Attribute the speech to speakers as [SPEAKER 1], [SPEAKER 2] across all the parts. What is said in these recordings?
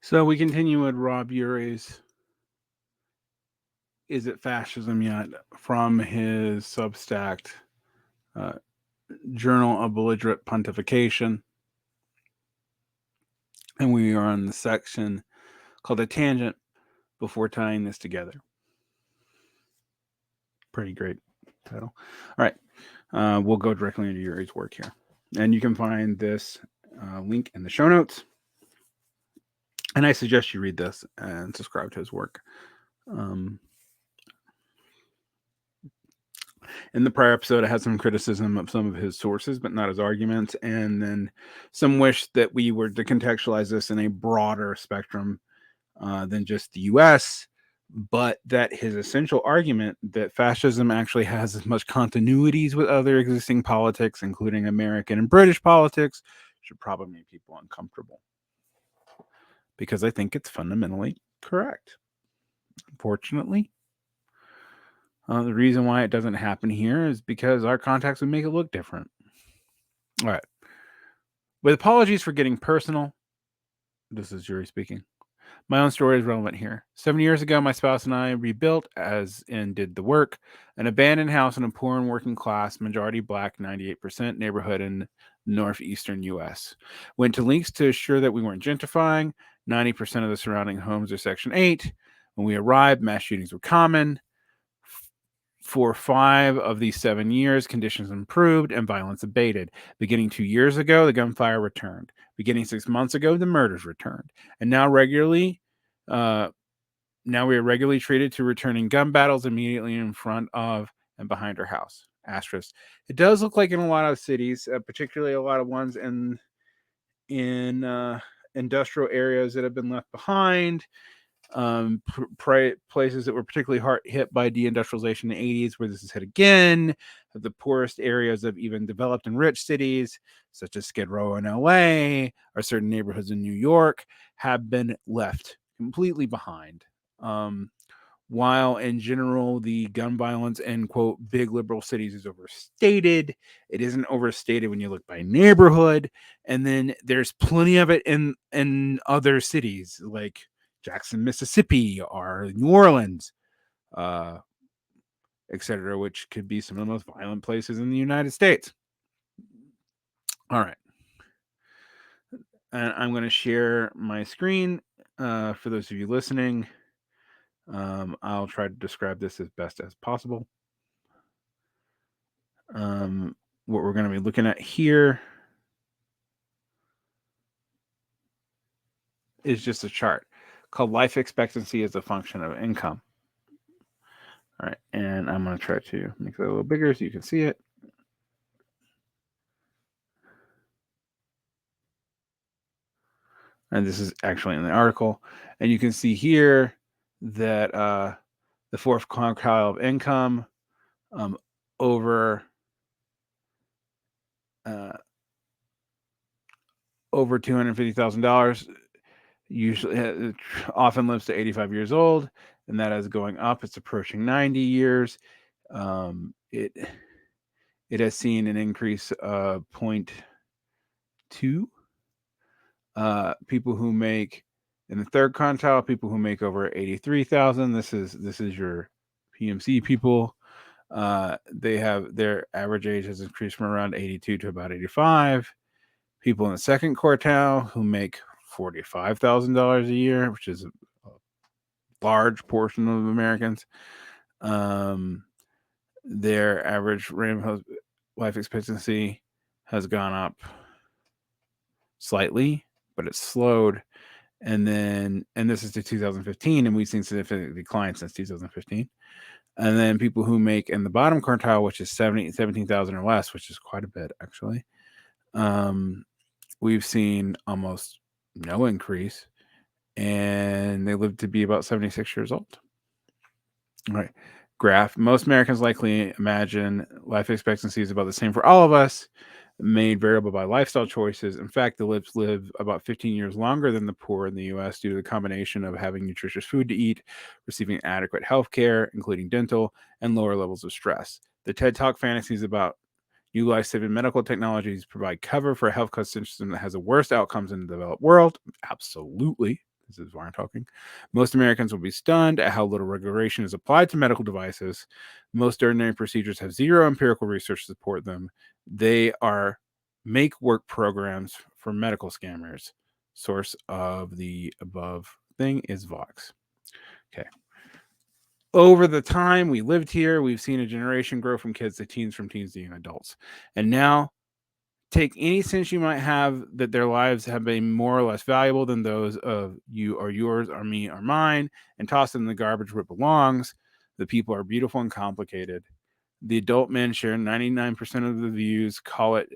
[SPEAKER 1] So we continue with Rob Urie's "Is It Fascism Yet?" from his Substack uh, Journal of Belligerent Pontification, and we are on the section called "A Tangent." Before tying this together, pretty great title. All right, we'll go directly into Urie's work here, and you can find this link in the show notes. And I suggest you read this and subscribe to his work. Um, in the prior episode, I had some criticism of some of his sources, but not his arguments, and then some wish that we were to contextualize this in a broader spectrum than just the US, but that his essential argument that fascism actually has as much continuities with other existing politics, including American and British politics, should probably make people uncomfortable. Because I think it's fundamentally correct. Unfortunately, the reason why it doesn't happen here is because our context would make it look different. All right. With apologies for getting personal, this is Yuri speaking. My own story is relevant here. 7 years ago, my spouse and I rebuilt, as in did the work, an abandoned house in a poor and working class, majority black, 98% neighborhood in northeastern U.S. Went to lengths to assure that we weren't gentrifying. 90% of the surrounding homes are Section 8. When we arrived, mass shootings were common. For 5 of these 7 years, conditions improved and violence abated. Beginning 2 years ago, the gunfire returned. Beginning 6 months ago, the murders returned. And now now we are regularly treated to returning gun battles immediately in front of and behind our house. Asterisk. It does look like in a lot of cities, particularly a lot of ones in industrial areas that have been left behind, places that were particularly hard hit by deindustrialization in the 80s, where this is hit again. The poorest areas of even developed and rich cities, such as Skid Row in LA, or certain neighborhoods in New York, have been left completely behind. While in general the gun violence in quote big liberal cities is overstated, it isn't overstated when you look by neighborhood. And then there's plenty of it in other cities like Jackson, Mississippi, or New Orleans, etc., which could be some of the most violent places in the United States. All right. And I'm going to share my screen for those of you listening. I'll try to describe this as best as possible. What we're going to be looking at here is just a chart called life expectancy as a function of income. All right, and I'm going to try to make that a little bigger so you can see it. And this is actually in the article. And you can see here that the fourth quintile of income over $250,000 usually often lives to 85 years old, and that is going up. It's approaching 90 years. It has seen an increase of 0.2. People who make in the third quintile, people who make over 83,000. This is your PMC people. They have their average age has increased from around 82 to about 85. People in the second quartile who make $45,000 a year, which is a large portion of Americans. Their average life expectancy has gone up slightly, but it's slowed. And this is to 2015, and we've seen significant decline since 2015. And then people who make in the bottom quartile, which is 17,000 or less, which is quite a bit actually, we've seen almost no increase, and they live to be about 76 years old. All right. Graph. Most Americans likely imagine life expectancy is about the same for all of us, made variable by lifestyle choices. In fact, the libs live about 15 years longer than the poor in the U.S. due to the combination of having nutritious food to eat, receiving adequate health care, including dental, and lower levels of stress. The TED Talk fantasies about new life-saving medical technologies provide cover for a healthcare system that has the worst outcomes in the developed world. Absolutely. This is Warren talking. Most Americans will be stunned at how little regulation is applied to medical devices. Most ordinary procedures have zero empirical research to support them. They are make work programs for medical scammers. Source of the above thing is Vox. Okay. Over the time we lived here, we've seen a generation grow from kids to teens, from teens to young adults. And now, take any sense you might have that their lives have been more or less valuable than those of you or yours or me or mine, and toss it in the garbage where it belongs. The people are beautiful and complicated. The adult men share 99% of the views, call it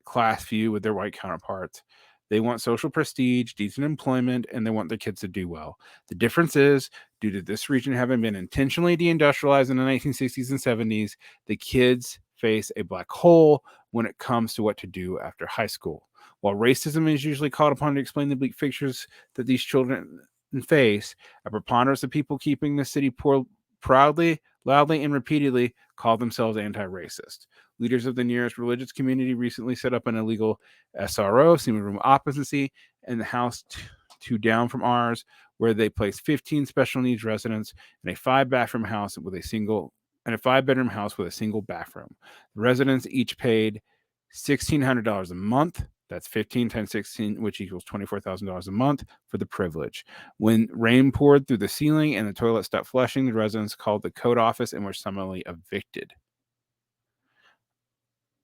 [SPEAKER 1] class view with their white counterparts. They want social prestige, decent employment, and they want their kids to do well. The difference is, due to this region having been intentionally deindustrialized in the 1960s and 70s, the kids face a black hole when it comes to what to do after high school. While racism is usually called upon to explain the bleak pictures that these children face, a preponderance of people keeping the city poor proudly, loudly, and repeatedly call themselves anti-racist. Leaders of the nearest religious community recently set up an illegal SRO, single room occupancy, in the house two down from ours, where they placed 15 special needs residents in a 5-bathroom house with a single and a 5-bedroom house with a single bathroom. The residents each paid $1,600 a month. That's 15 times 16, which equals $24,000 a month for the privilege. When rain poured through the ceiling and the toilet stopped flushing, the residents called the code office and were summarily evicted.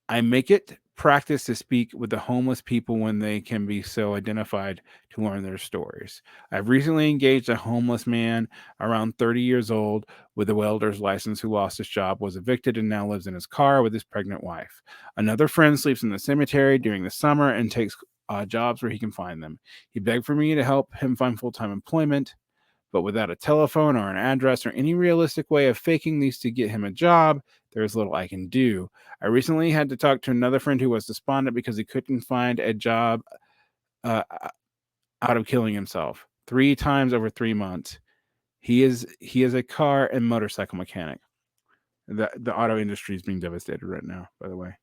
[SPEAKER 1] I make it practice to speak with the homeless people when they can be so identified to learn their stories. I've recently engaged a homeless man around 30 years old with a welder's license who lost his job, was evicted, and now lives in his car with his pregnant wife. Another friend sleeps in the cemetery during the summer and takes jobs where he can find them. He begged for me to help him find full-time employment, but without a telephone or an address or any realistic way of faking these to get him a job, there is little I can do. I recently had to talk to another friend who was despondent because he couldn't find a job uh, out of killing himself 3 times over 3 months. He is a car and motorcycle mechanic. The auto industry is being devastated right now, by the way,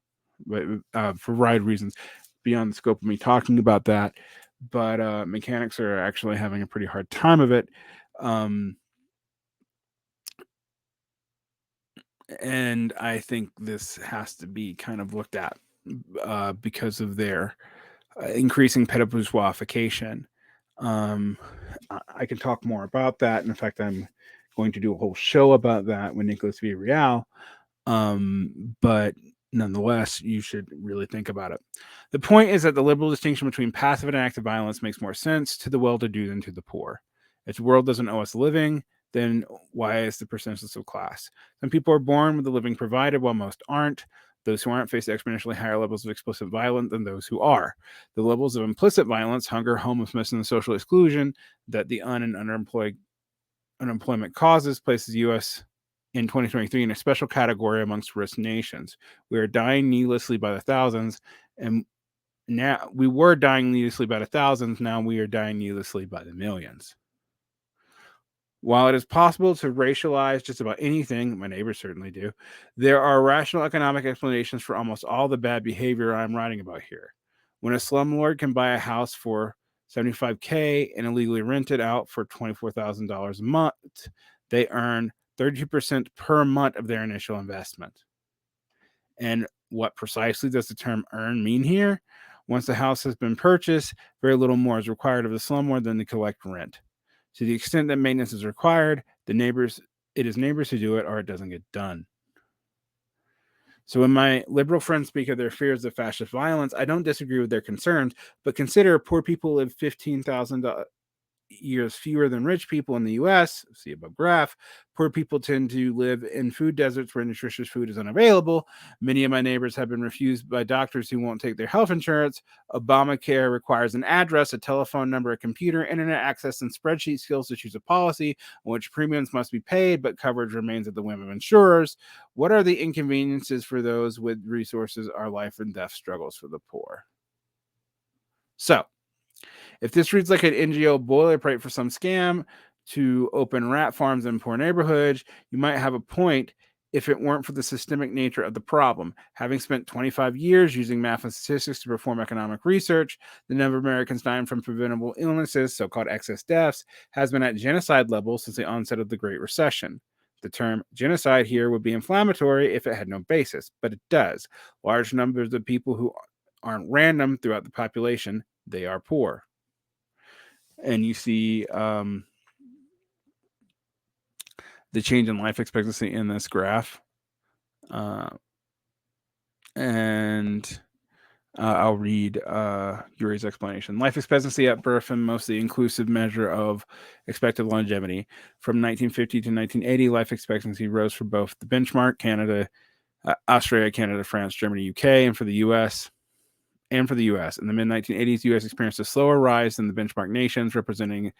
[SPEAKER 1] but for wide reasons beyond the scope of me talking about that. But mechanics are actually having a pretty hard time of it. And I think this has to be kind of looked at because of their increasing pedobourgeoisification. I can talk more about that. In fact, I'm going to do a whole show about that when Nicholas Villarreal. But nonetheless, you should really think about it. The point is that the liberal distinction between passive and active violence makes more sense to the well-to-do than to the poor. If the world doesn't owe us living, then why is the percentage of class? Some people are born with the living provided, while most aren't. Those who aren't face exponentially higher levels of explicit violence than those who are. The levels of implicit violence, hunger, homelessness, and social exclusion that the unemployment causes places the U.S. in 2023 in a special category amongst risk nations. We are dying needlessly by the thousands, and now we were dying needlessly by the thousands. Now we are dying needlessly by the millions. While it is possible to racialize just about anything, my neighbors certainly do, there are rational economic explanations for almost all the bad behavior I'm writing about here. When a slumlord can buy a house for $75K and illegally rent it out for $24,000 a month, they earn 32% per month of their initial investment. And what precisely does the term earn mean here? Once the house has been purchased, very little more is required of the slumlord than to collect rent. To the extent that maintenance is required, it is neighbors who do it, or it doesn't get done. So when my liberal friends speak of their fears of fascist violence, I don't disagree with their concerns, but consider poor people live 15,000 years fewer than rich people in the US, see above graph. Poor people tend to live in food deserts where nutritious food is unavailable. Many of my neighbors have been refused by doctors who won't take their health insurance. Obamacare requires an address, a telephone number, a computer, internet access, and spreadsheet skills to choose a policy on which premiums must be paid, but coverage remains at the whim of insurers. What are the inconveniences for those with resources? Are life and death struggles for the poor? So, if this reads like an NGO boilerplate for some scam to open rat farms in poor neighborhoods, you might have a point. if it weren't for the systemic nature of the problem. Having spent 25 years using math and statistics to perform economic research, the number of Americans dying from preventable illnesses, so-called excess deaths, has been at genocide levels since the onset of the Great Recession. The term genocide here would be inflammatory if it had no basis, but it does. Large numbers of people who aren't random throughout the population, they are poor. And you see the change in life expectancy in this graph. And I'll read Urie's explanation. Life expectancy at birth and mostly inclusive measure of expected longevity. From 1950 to 1980, life expectancy rose for both the benchmark, Canada, Australia, Canada, France, Germany, UK, and for the US. In the mid 1980s, US experienced a slower rise than the benchmark nations, representing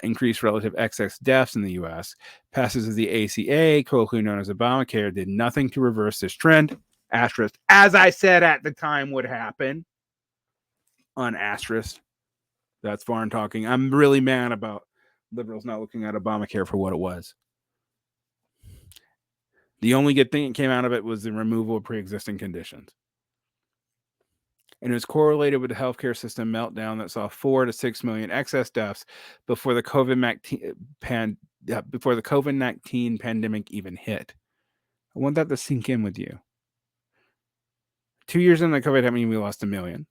[SPEAKER 1] increased relative excess deaths in the US. Passage of the ACA, colloquially known as Obamacare, did nothing to reverse this trend. Asterisk, as I said at the time would happen. On asterisk. That's foreign talking. I'm really mad about liberals not looking at Obamacare for what it was. The only good thing that came out of it was the removal of pre-existing conditions. And it was correlated with the healthcare system meltdown that saw 4 to 6 million excess deaths before the COVID-19 pandemic even hit. I want that to sink in with you. 2 years into the COVID, I mean, we lost 1 million.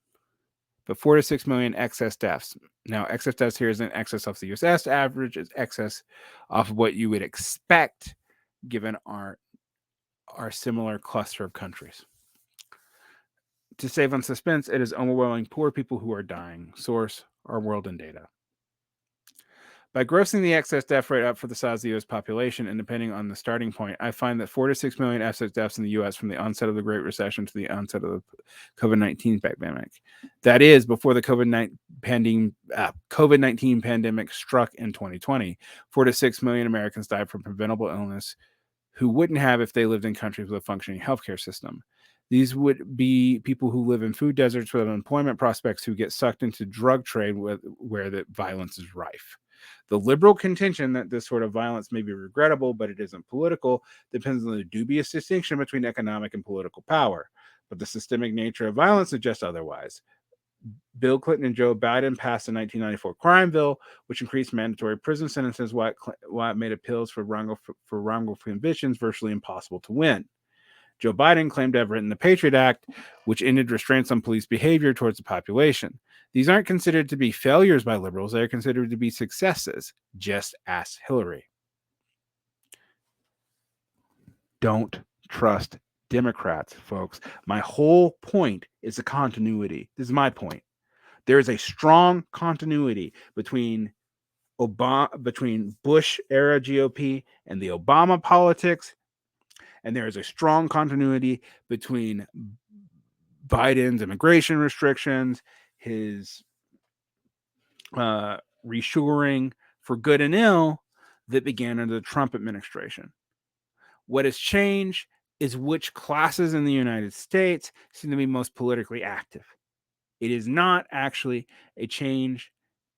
[SPEAKER 1] But 4 to 6 million excess deaths. Now, excess deaths here isn't excess off the US average, it's excess off of what you would expect given our similar cluster of countries. To save on suspense, it is overwhelming poor people who are dying. Source, Our World in Data. By grossing the excess death rate up for the size of the US population and depending on the starting point, I find that 4 to 6 million excess deaths in the US from the onset of the Great Recession to the onset of the COVID-19 pandemic. That is, before the COVID-19 pandemic struck in 2020, 4 to 6 million Americans died from preventable illness who wouldn't have if they lived in countries with a functioning healthcare system. These would be people who live in food deserts without employment prospects, who get sucked into drug trade where the violence is rife. The liberal contention that this sort of violence may be regrettable, but it isn't political, depends on the dubious distinction between economic and political power. But the systemic nature of violence suggests otherwise. Bill Clinton and Joe Biden passed the 1994 crime bill, which increased mandatory prison sentences, while it made appeals for wrongful convictions virtually impossible to win. Joe Biden claimed to have written the Patriot Act, which ended restraints on police behavior towards the population. These aren't considered to be failures by liberals. They are considered to be successes. Just ask Hillary. Don't trust Democrats, folks. My whole point is the continuity. This is my point. There is a strong continuity between Bush era GOP and the Obama politics. And there is a strong continuity between Biden's immigration restrictions, his reshoring for good and ill that began under the Trump administration. What has changed is which classes in the United States seem to be most politically active. It is not actually a change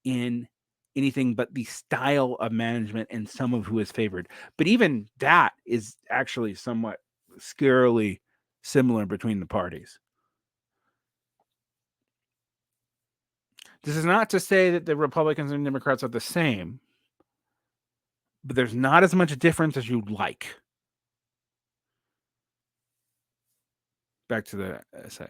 [SPEAKER 1] in anything but the style of management and some of who is favored. But even that is actually somewhat scarily similar between the parties. This is not to say that the Republicans and Democrats are the same, but there's not as much difference as you'd like. Back to the essay.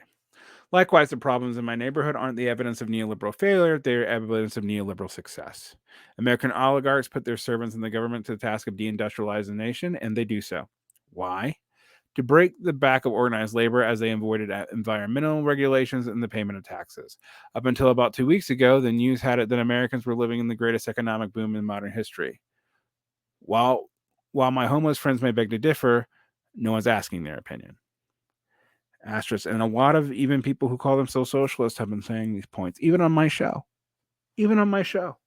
[SPEAKER 1] Likewise, the problems in my neighborhood aren't the evidence of neoliberal failure, they're evidence of neoliberal success. American oligarchs put their servants in the government to the task of deindustrializing the nation, and they do so. Why? To break the back of organized labor as they avoided environmental regulations and the payment of taxes. Up until about 2 weeks ago, the news had it that Americans were living in the greatest economic boom in modern history. While my homeless friends may beg to differ, no one's asking their opinion. Asterisk. And a lot of even people who call themselves socialists have been saying these points, even on my show. Even on my show.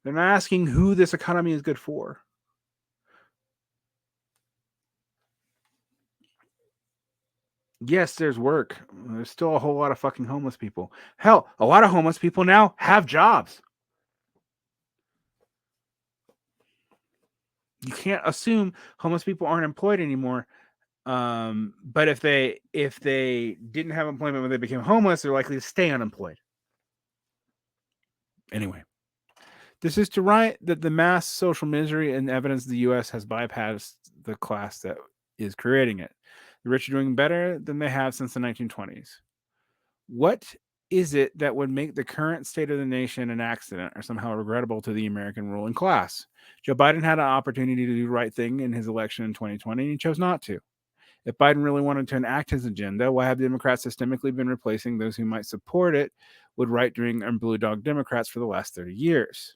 [SPEAKER 1] They're not asking who this economy is good for. Yes, there's work. There's still a whole lot of fucking homeless people. Hell, a lot of homeless people now have jobs. You can't assume homeless people aren't employed anymore. But if they didn't have employment when they became homeless, they're likely to stay unemployed. Anyway, this is to write that the mass social misery and evidence the U.S. has bypassed the class that is creating it. The rich are doing better than they have since the 1920s. What is it that would make the current state of the nation an accident or somehow regrettable to the American ruling class? Joe Biden had an opportunity to do the right thing in his election in 2020, and he chose not to. If Biden really wanted to enact his agenda, why have Democrats systemically been replacing those who might support it with right wing and blue dog Democrats for the last 30 years?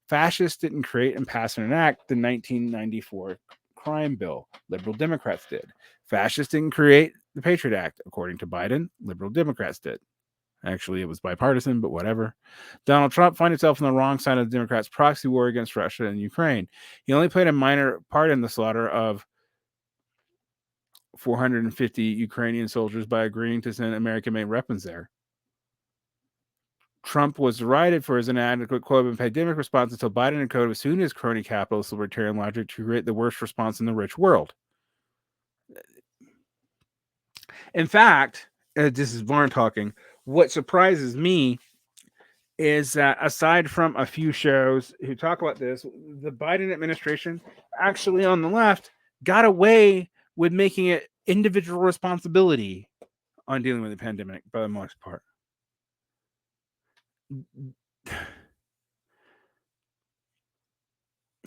[SPEAKER 1] Fascists didn't create and pass and enact the 1994 crime bill. Liberal Democrats did. Fascists didn't create the Patriot Act. According to Biden, liberal Democrats did. Actually, it was bipartisan, but whatever. Donald Trump found himself on the wrong side of the Democrats' proxy war against Russia and Ukraine. He only played a minor part in the slaughter of 450 Ukrainian soldiers by agreeing to send American-made weapons there. Trump was derided for his inadequate COVID pandemic response until Biden and co. assumed his crony capitalist libertarian logic to create the worst response in the rich world. In fact, this is Varn talking. What surprises me is that aside from a few shows who talk about this, the Biden administration actually on the left got away with making it individual responsibility on dealing with the pandemic for the most part.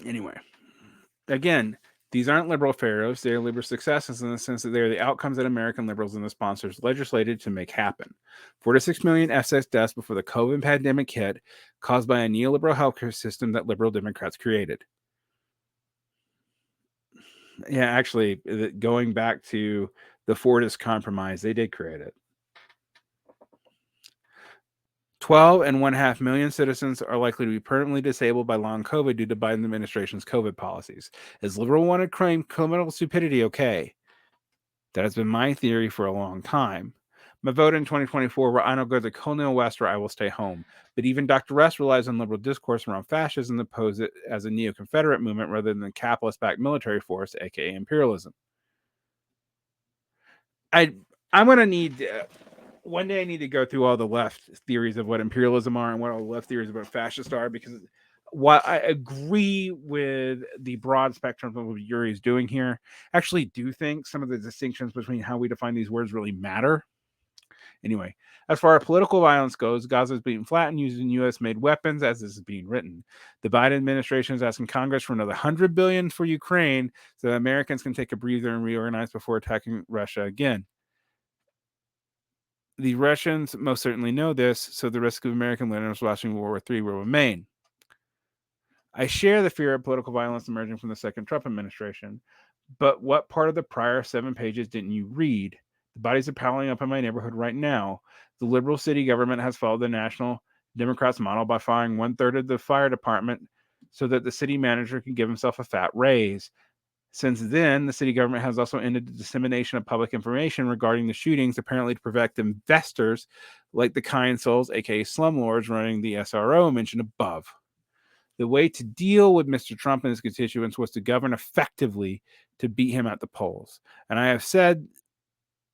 [SPEAKER 1] Anyway, again, these aren't liberal failures. They are liberal successes in the sense that they are the outcomes that American liberals and the sponsors legislated to make happen. 4 to 6 million excess deaths before the COVID pandemic hit, caused by a neoliberal healthcare system that liberal Democrats created. Yeah, actually, going back to the Fordist Compromise, they did create it. 12.5 million citizens are likely to be permanently disabled by long COVID due to Biden administration's COVID policies. Is liberal want to claim criminal stupidity okay? That has been my theory for a long time. My vote in 2024 where I don't go to the colonial West or I will stay home. But even Dr. Rest relies on liberal discourse around fascism to pose it as a neo-Confederate movement rather than a capitalist-backed military force, aka imperialism. I'm gonna need one day I need to go through all the left theories of what imperialism are and what all the left theories about fascist are, because while I agree with the broad spectrum of what Yuri is doing here, I actually do think some of the distinctions between how we define these words really matter. Anyway, as far as political violence goes, Gaza is being flattened using U.S.-made weapons, as this is being written. The Biden administration is asking Congress for another $100 billion for Ukraine so that Americans can take a breather and reorganize before attacking Russia again. The Russians most certainly know this, so the risk of American learners watching World War III will remain. I share the fear of political violence emerging from the second Trump administration, but what part of the prior 7 pages didn't you read? The bodies are piling up in my neighborhood right now. The liberal city government has followed the National Democrats model by firing 1/3 of the fire department so that the city manager can give himself a fat raise. Since then, the city government has also ended the dissemination of public information regarding the shootings, apparently to protect investors like the kind souls, aka slumlords, running the SRO mentioned above. The way to deal with Mr. Trump and his constituents was to govern effectively to beat him at the polls. And I have said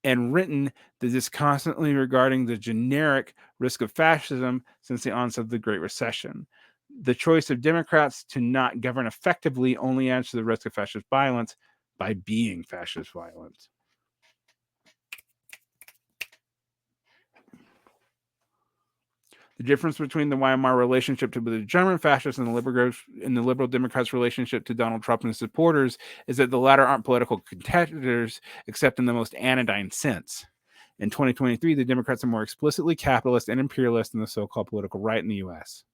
[SPEAKER 1] and written that this constantly regarding the generic risk of fascism since the onset of the Great Recession. The choice of Democrats to not govern effectively only adds to the risk of fascist violence by being fascist violence. The difference between the Weimar relationship to the German fascists and the liberal Democrats' relationship to Donald Trump and his supporters is that the latter aren't political competitors, except in the most anodyne sense. In 2023, the Democrats are more explicitly capitalist and imperialist than the so-called political right in the U.S.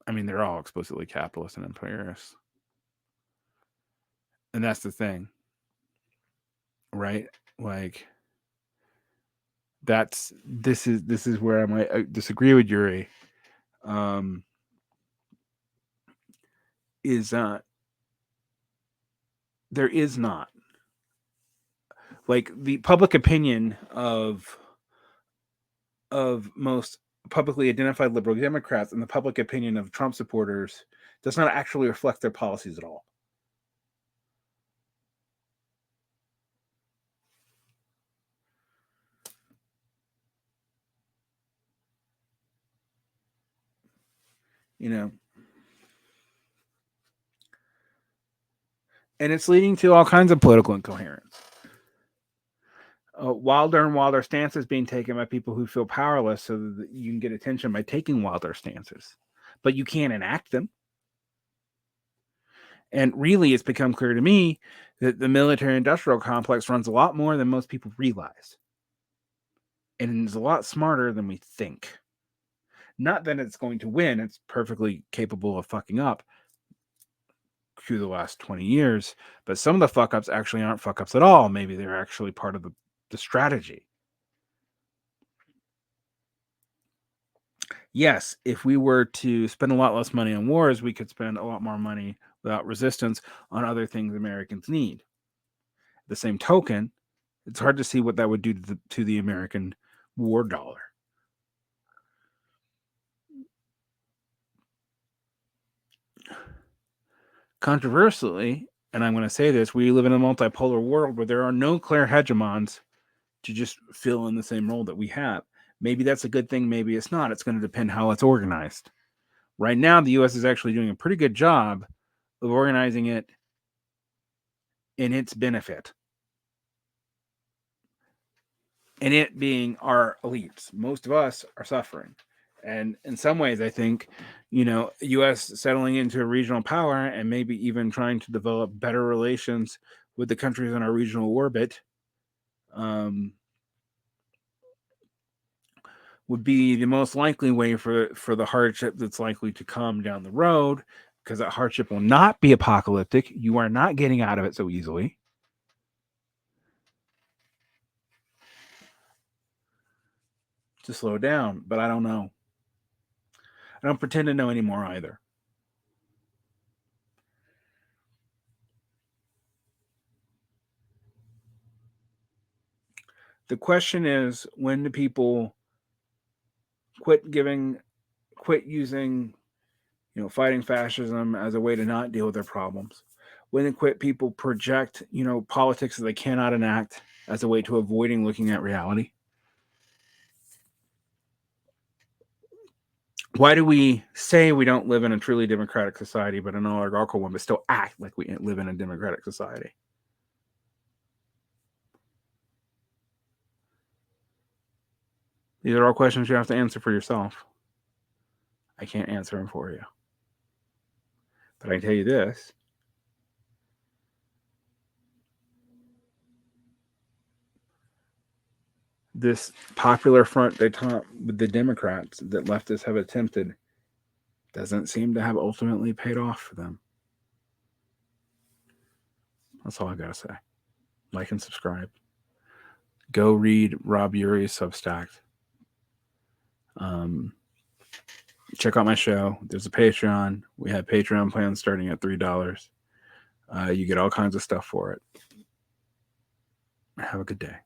[SPEAKER 1] I mean, they're all explicitly capitalist and imperialist. And that's the thing, right? Like, this is where I might disagree with Yuri. Is there is not, like, the public opinion of most publicly identified liberal Democrats and the public opinion of Trump supporters does not actually reflect their policies at all. You know, and it's leading to all kinds of political incoherence. Wilder and wilder stances being taken by people who feel powerless so that you can get attention by taking wilder stances, but you can't enact them. And really, it's become clear to me that the military-industrial complex runs a lot more than most people realize. And is a lot smarter than we think. Not that it's going to win, it's perfectly capable of fucking up through the last 20 years, but some of the fuck-ups actually aren't fuck-ups at all. Maybe they're actually part of the strategy. Yes, if we were to spend a lot less money on wars, we could spend a lot more money without resistance on other things Americans need. The same token, it's hard to see what that would do to the American war dollar. Controversially, and I'm going to say this, we live in a multipolar world where there are no clear hegemons to just fill in the same role that we have. Maybe that's a good thing, maybe it's not. It's going to depend how it's organized. Right now, the U.S. is actually doing a pretty good job of organizing it in its benefit. And it being our elites. Most of us are suffering. And in some ways, I think, U.S. settling into a regional power and maybe even trying to develop better relations with the countries in our regional orbit would be the most likely way for the hardship that's likely to come down the road, because that hardship will not be apocalyptic. You are not getting out of it so easily. To slow down, but I don't know. I don't pretend to know anymore either. The question is, when do people quit using, fighting fascism as a way to not deal with their problems? When do people project, politics that they cannot enact as a way to avoiding looking at reality? Why do we say we don't live in a truly democratic society, but an oligarchical one, but still act like we live in a democratic society? These are all questions you have to answer for yourself. I can't answer them for you. But I can tell you this. This popular front detente with the Democrats that leftists have attempted doesn't seem to have ultimately paid off for them. That's all I gotta say. Like and subscribe. Go read Rob Urie's Substack. Check out my show. There's a Patreon. We have Patreon plans starting at $3. You get all kinds of stuff for it. Have a good day.